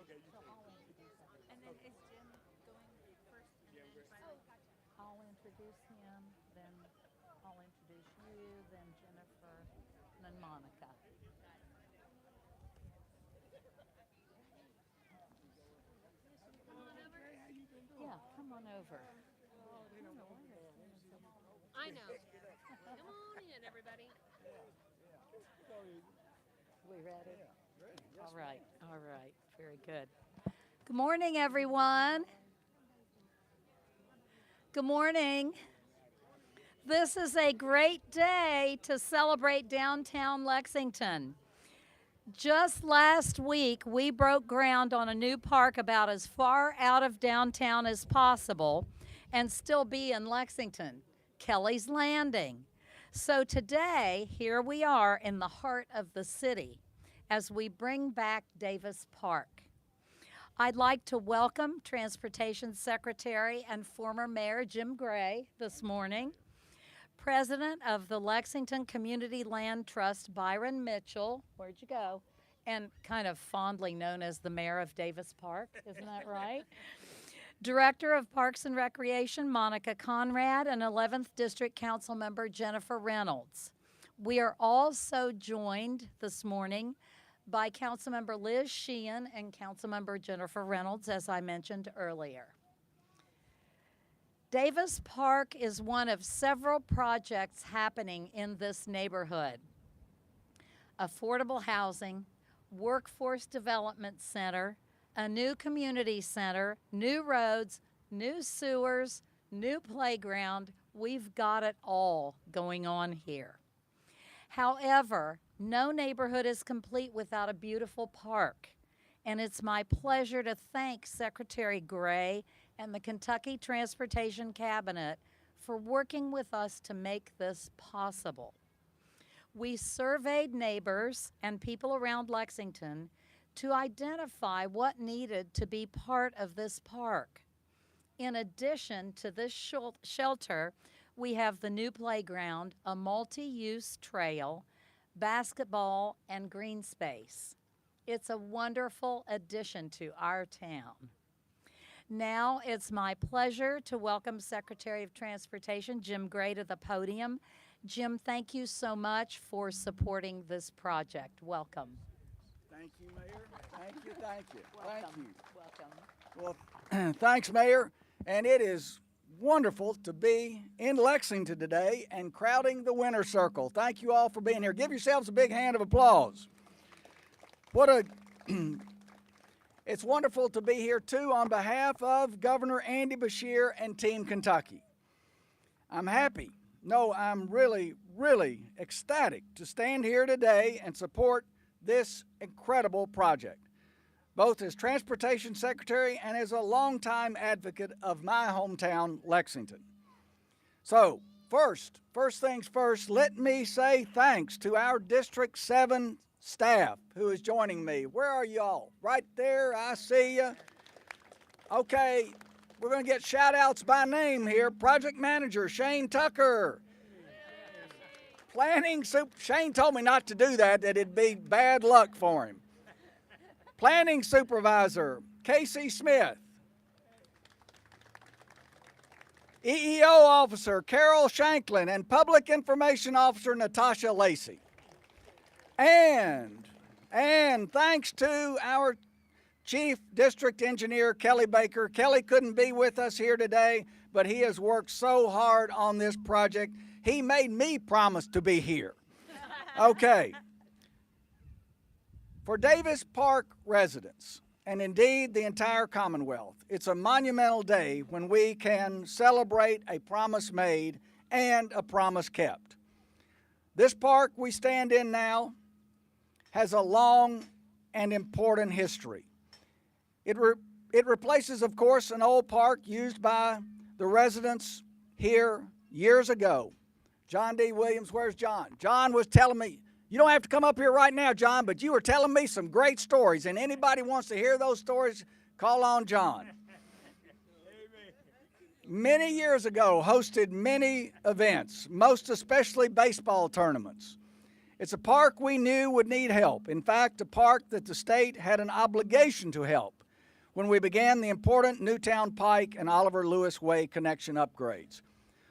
And then is Jim going first? I'll introduce him, then I'll introduce you, then Jennifer, and then Monica. Yeah, come on over. I know. Come on in, everybody. We ready? All right, all right. Very good. Good morning, everyone. Good morning. This is a great day to celebrate downtown Lexington. Just last week, we broke ground on a new park about as far out of downtown as possible and still be in Lexington, Kelly's Landing. So today, here we are in the heart of the city as we bring back Davis Park. I'd like to welcome Transportation Secretary and former Mayor Jim Gray this morning, President of the Lexington Community Land Trust, Byron Mitchell, where'd you go? And kind of fondly known as the Mayor of Davis Park, isn't that right? Director of Parks and Recreation, Monica Conrad, and 11th District Council Member Jennifer Reynolds. We are also joined this morning by Councilmember Liz Sheehan and Councilmember Jennifer Reynolds, as I mentioned earlier. Davis Park is one of several projects happening in this neighborhood. Affordable housing, workforce development center, a new community center, new roads, new sewers, new playground. We've got it all going on here. However, no neighborhood is complete without a beautiful park. And it's my pleasure to thank Secretary Gray and the Kentucky Transportation Cabinet for working with us to make this possible. We surveyed neighbors and people around Lexington to identify what needed to be part of this park. In addition to this shelter, we have the new playground, a multi-use trail, basketball, and green space. It's a wonderful addition to our town. Now it's my pleasure to welcome Secretary of Transportation Jim Gray to the podium. Jim, thank you so much for supporting this project. Welcome. Thank you, Mayor. Thank you, thank you. Welcome. Thank you. Welcome. Well, thanks, Mayor. And it is wonderful to be in Lexington today and crowding the winner circle. Thank you all for being here. Give yourselves a big hand of applause. It's wonderful to be here, too, on behalf of Governor Andy Beshear and Team Kentucky. I'm happy. No, I'm really, really ecstatic to stand here today and support this incredible project, both as Transportation Secretary and as a longtime advocate of my hometown, Lexington. So, first things first, let me say thanks to our District 7 staff who is joining me. Where are y'all? Right there, I see you. Okay, we're going to get shout-outs by name here. Project Manager Shane Tucker. Shane told me not to do that it'd be bad luck for him. Planning Supervisor Casey Smith. EEO Officer Carol Shanklin and Public Information Officer Natasha Lacey. And thanks to our Chief District Engineer Kelly Baker. Kelly couldn't be with us here today, but he has worked so hard on this project. He made me promise to be here. Okay. For Davis Park residents, and indeed the entire Commonwealth, it's a monumental day when we can celebrate a promise made and a promise kept. This park we stand in now has a long and important history. It replaces, of course, an old park used by the residents here years ago. John D. Williams, where's John? John was telling me, you don't have to come up here right now, John, but you were telling me some great stories, and anybody wants to hear those stories, call on John. Many years ago, hosted many events, most especially baseball tournaments. It's a park we knew would need help. In fact, a park that the state had an obligation to help. when we began the important Newtown Pike and Oliver Lewis Way connection upgrades.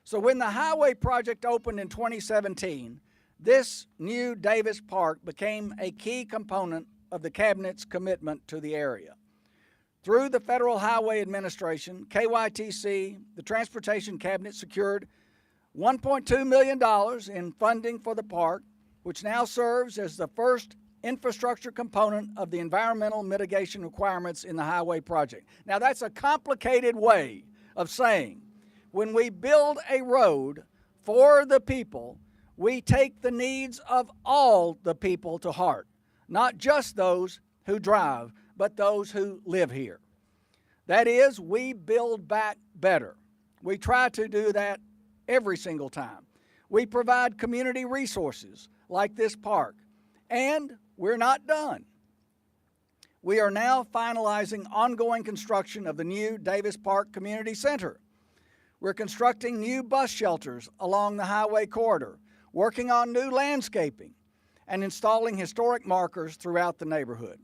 So when the highway project opened in 2017, this new Davis Park became a key component of the Cabinet's commitment to the area. Through the Federal Highway Administration, KYTC, the Transportation Cabinet secured $1.2 million in funding for the park, which now serves as the first infrastructure component of the environmental mitigation requirements in the highway project. Now that's a complicated way of saying when we build a road for the people, we take the needs of all the people to heart, not just those who drive, but those who live here. That is, we build back better. We try to do that every single time. We provide community resources like this park, and we're not done. We are now finalizing ongoing construction of the new Davis Park Community Center. We're constructing new bus shelters along the highway corridor, working on new landscaping, and installing historic markers throughout the neighborhood.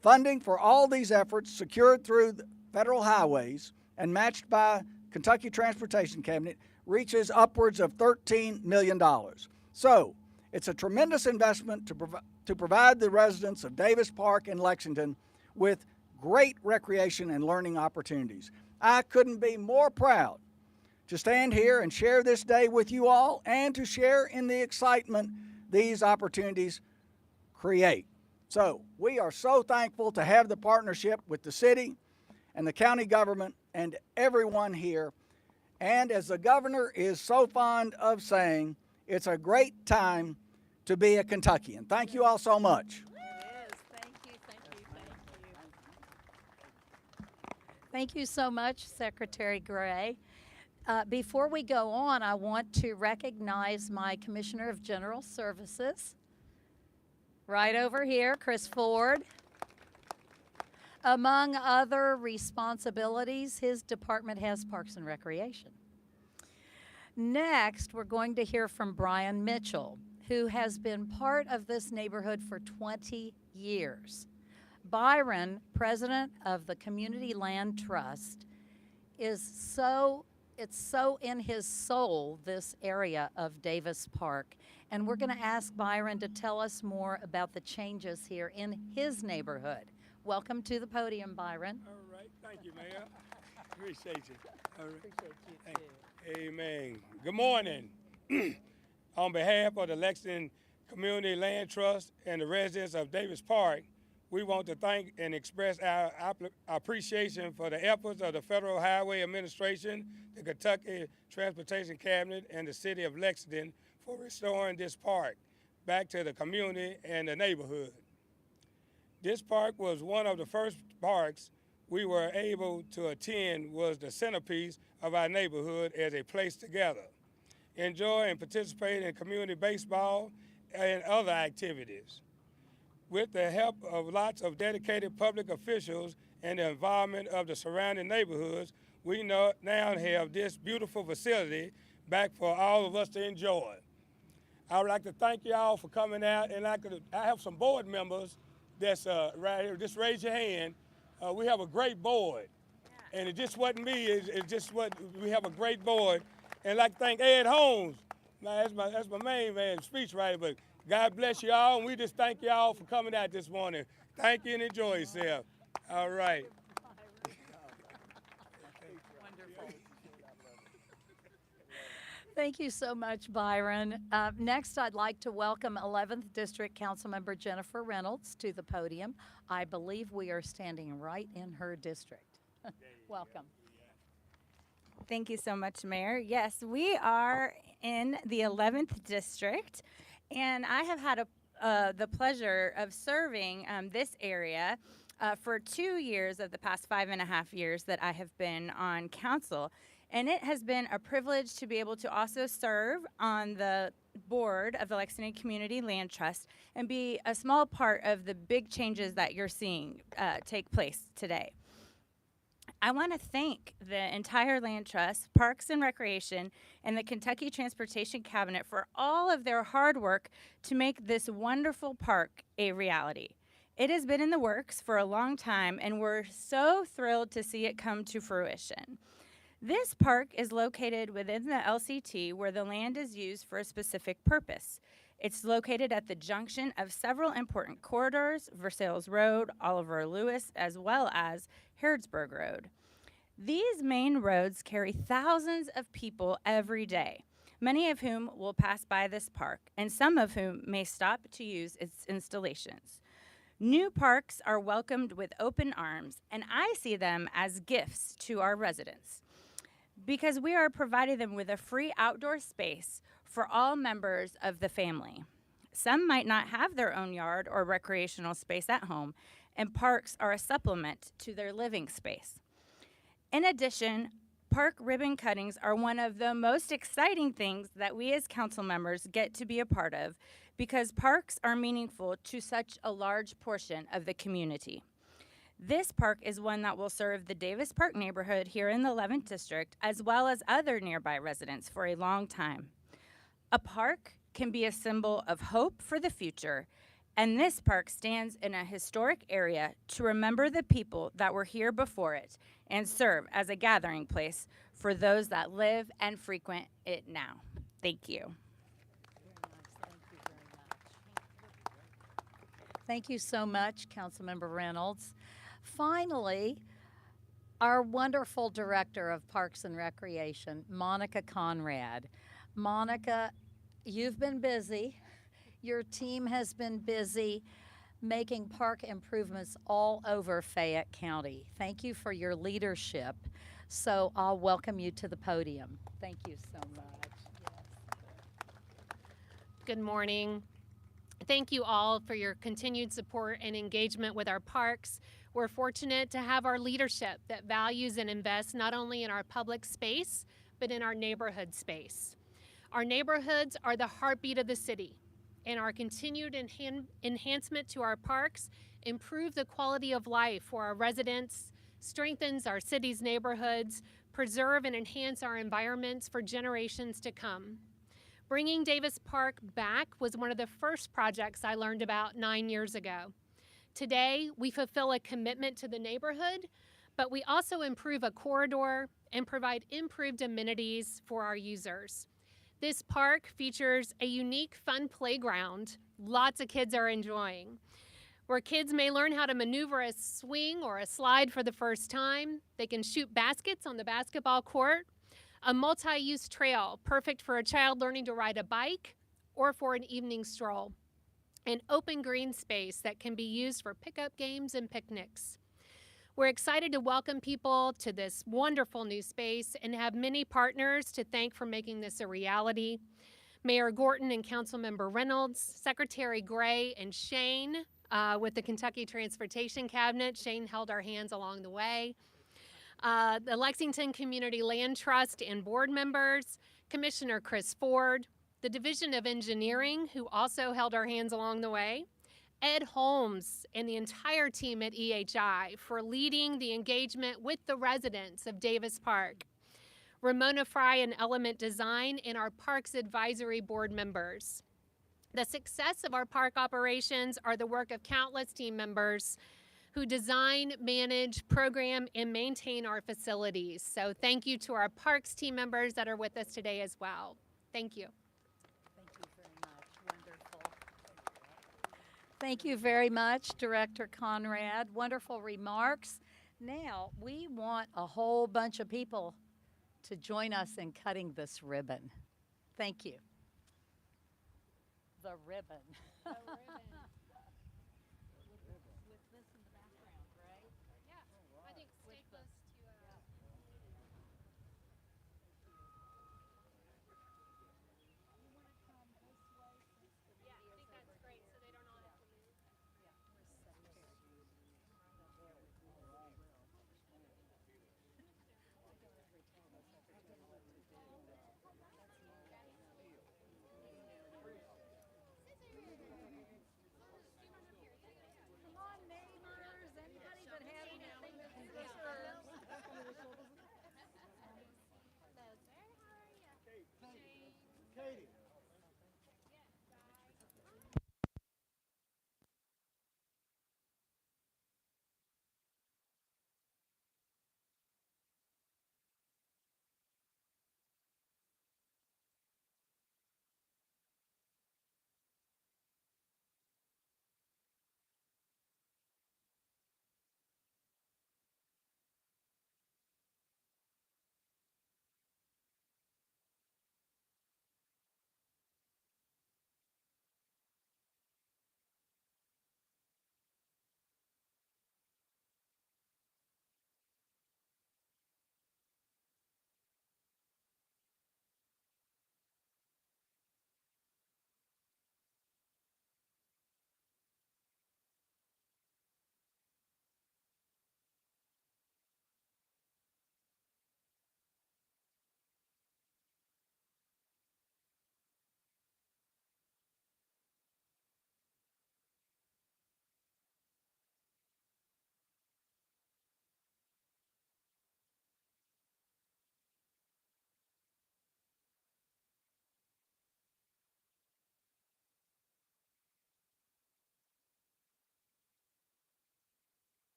Funding for all these efforts, secured through the federal highways and matched by Kentucky Transportation Cabinet, reaches upwards of $13 million. So, it's a tremendous investment to provide the residents of Davis Park and Lexington with great recreation and learning opportunities. I couldn't be more proud to stand here and share this day with you all and to share in the excitement these opportunities create. So we are so thankful to have the partnership with the city and the county government and everyone here. And as the governor is so fond of saying, it's a great time to be a Kentuckian. Thank you all so much. It is. Thank you, thank you, thank you. Thank you so much, Secretary Gray. Before we go on, I want to recognize my Commissioner of General Services, right over here, Chris Ford. Among other responsibilities, his department has Parks and Recreation. Next, we're going to hear from Brian Mitchell, who has been part of this neighborhood for 20 years. Byron, president of the Community Land Trust, it's so in his soul, this area of Davis Park. And we're going to ask Byron to tell us more about the changes here in his neighborhood. Welcome to the podium, Byron. All right, thank you, Mayor. Appreciate you. All right. Appreciate you too. Amen. Good morning. On behalf of the Lexington Community Land Trust and the residents of Davis Park, we want to thank and express our appreciation for the efforts of the Federal Highway Administration, the Kentucky Transportation Cabinet, and the City of Lexington for restoring this park back to the community and the neighborhood. This park was one of the first parks we were able to attend, was the centerpiece of our neighborhood as a place together, enjoy and participate in community baseball and other activities. With the help of lots of dedicated public officials and the involvement of the surrounding neighborhoods, we now have this beautiful facility back for all of us to enjoy. I would like to thank you all for coming out, and I have some board members that's right here. Just raise your hand. We have a great board, and it just wasn't me. It's just what we have a great board, and I'd like to thank Ed Holmes. That's my main man, speechwriter. But God bless you all, and we just thank you all for coming out this morning. Thank you and enjoy yourself. All right. Wonderful. Thank you so much, Byron. Next, I'd like to welcome 11th District Councilmember Jennifer Reynolds to the podium. I believe we are standing right in her district. Welcome. Thank you so much, Mayor. Yes, we are in the 11th District, and I have had the pleasure of serving this area for 2 years of the past 5.5 years that I have been on council. And it has been a privilege to be able to also serve on the board of the Lexington Community Land Trust and be a small part of the big changes that you're seeing take place today. I want to thank the entire Land Trust, Parks and Recreation, and the Kentucky Transportation Cabinet for all of their hard work to make this wonderful park a reality. It has been in the works for a long time, and we're so thrilled to see it come to fruition. This park is located within the LCT where the land is used for a specific purpose. It's located at the junction of several important corridors, Versailles Road, Oliver Lewis, as well as Harrodsburg Road. These main roads carry thousands of people every day, many of whom will pass by this park, and some of whom may stop to use its installations. New parks are welcomed with open arms, and I see them as gifts to our residents because we are providing them with a free outdoor space for all members of the family. Some might not have their own yard or recreational space at home, and parks are a supplement to their living space. In addition, park ribbon cuttings are one of the most exciting things that we as council members get to be a part of because parks are meaningful to such a large portion of the community. This park is one that will serve the Davis Park neighborhood here in the 11th District, as well as other nearby residents for a long time. A park can be a symbol of hope for the future, and this park stands in a historic area to remember the people that were here before it and serve as a gathering place for those that live and frequent it now. Thank you. Thank you so much, Councilmember Reynolds. Finally, our wonderful Director of Parks and Recreation, Monica Conrad. Monica, you've been busy. Your team has been busy making park improvements all over Fayette County. Thank you for your leadership. So I'll welcome you to the podium. Thank you so much. Good morning. Thank you all for your continued support and engagement with our parks. We're fortunate to have our leadership that values and invests not only in our public space, but in our neighborhood space. Our neighborhoods are the heartbeat of the city, and our continued enhancement to our parks improve the quality of life for our residents, strengthens our city's neighborhoods, preserve and enhance our environments for generations to come. Bringing Davis Park back was one of the first projects I learned about 9 years ago. Today, we fulfill a commitment to the neighborhood, but we also improve a corridor and provide improved amenities for our users. This park features a unique, fun playground lots of kids are enjoying, where kids may learn how to maneuver a swing or a slide for the first time. They can shoot baskets on the basketball court, a multi-use trail perfect for a child learning to ride a bike or for an evening stroll, an open green space that can be used for pickup games and picnics. We're excited to welcome people to this wonderful new space and have many partners to thank for making this a reality. Mayor Gorton and Councilmember Reynolds, Secretary Gray and Shane with the Kentucky Transportation Cabinet. Shane held our hands along the way. The Lexington Community Land Trust and board members, Commissioner Chris Ford, the Division of Engineering, who also held our hands along the way, Ed Holmes and the entire team at EHI for leading the engagement with the residents of Davis Park, Ramona Fry and Element Design, and our Parks Advisory Board members. The success of our park operations are the work of countless team members who design, manage, program, and maintain our facilities. So thank you to our parks team members that are with us today as well. Thank you. Thank you very much. Wonderful. Thank you very much, Director Conrad. Wonderful remarks. Now, we want a whole bunch of people to join us in cutting this ribbon. Thank you. The ribbon. The ribbon.